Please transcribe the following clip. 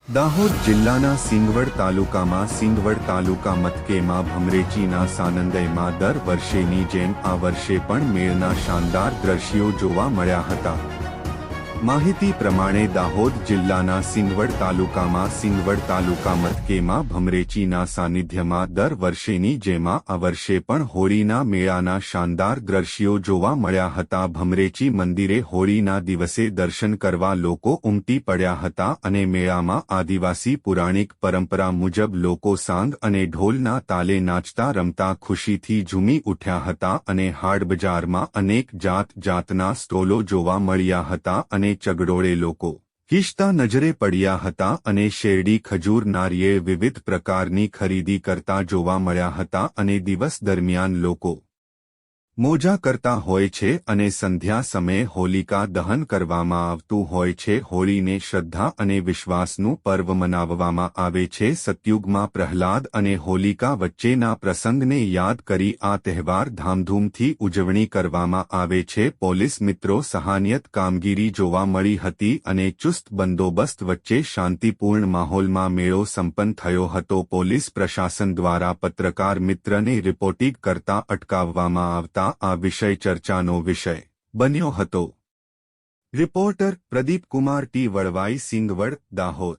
દાહોદ જિલ્લાના સિંગવડ તાલુકામાં સિંગવડ તાલુકા મથકેમાં ભમરેચીના સાનંદયમાં દર વર્ષેની જેમ આ વર્ષે પણ મેળના શાનદાર દ્રશ્યો જોવા મળ્યા હતા। માહિતી પ્રમાણે દાહોદ જિલ્લાના સિંગવડ તાલુકા મથકેમાં ભમરેચીના સાનિધ્યમાં દર વર્ષેની જેમ આ વર્ષે પણ હોળીના મેળાના શાનદાર દ્રશ્યો જોવા મળ્યા હતા। ભમરેચી મંદિરે હોળીના દિવસે દર્શન કરવા લોકો ઉમટી પડ્યા હતા અને મેળામાં આદિવાસી પુરાણિક પરંપરા મુજબ લોકો સાંગ અને ઢોલના તાલે નાચતા રમતા ખુશીથી ઝૂમી ઉઠ્યા હતા અને હાટ બજારમાં અનેક જાતના સ્ટોલો જોવા મળ્યા હતા અને ચગડોળે લોકો હિંચતા નજરે પડ્યા હતા અને શેરડી ખજૂર નારિયેળ વિવિધ પ્રકારની ખરીદી કરતા જોવા મળ્યા હતા અને દિવસ દરમિયાન લોકો મોજા કરતા હોય છે અને સંધ્યા સમયે હોલિકા દહન કરવામાં આવતું હોય છે। હોળીને શ્રદ્ધા અને વિશ્વાસનું પર્વ મનાવવામાં આવે છે। સતયુગમાં પ્રહલાદ અને હોલિકા વચ્ચેના પ્રસંગને યાદ કરી આ તહેવાર ધામધૂમથી ઉજવણી કરવામાં આવે છે। પોલીસ મિત્રો સહાયક કામગીરી જોવા મળી હતી અને ચુસ્ત બંદોબસ્ત વચ્ચે શાંતિપૂર્ણ માહોલમાં મેળો સંપન્ન થયો હતો। પોલીસ પ્રશાસન દ્વારા પત્રકાર મિત્રને રિપોર્ટિંગ કરતા અટકાવવામાં આવતા આ વિષય ચર્ચાનો વિષય બન્યો હતો। Reporter Pradeep Kumar T Valvai, Singvad, Dahod.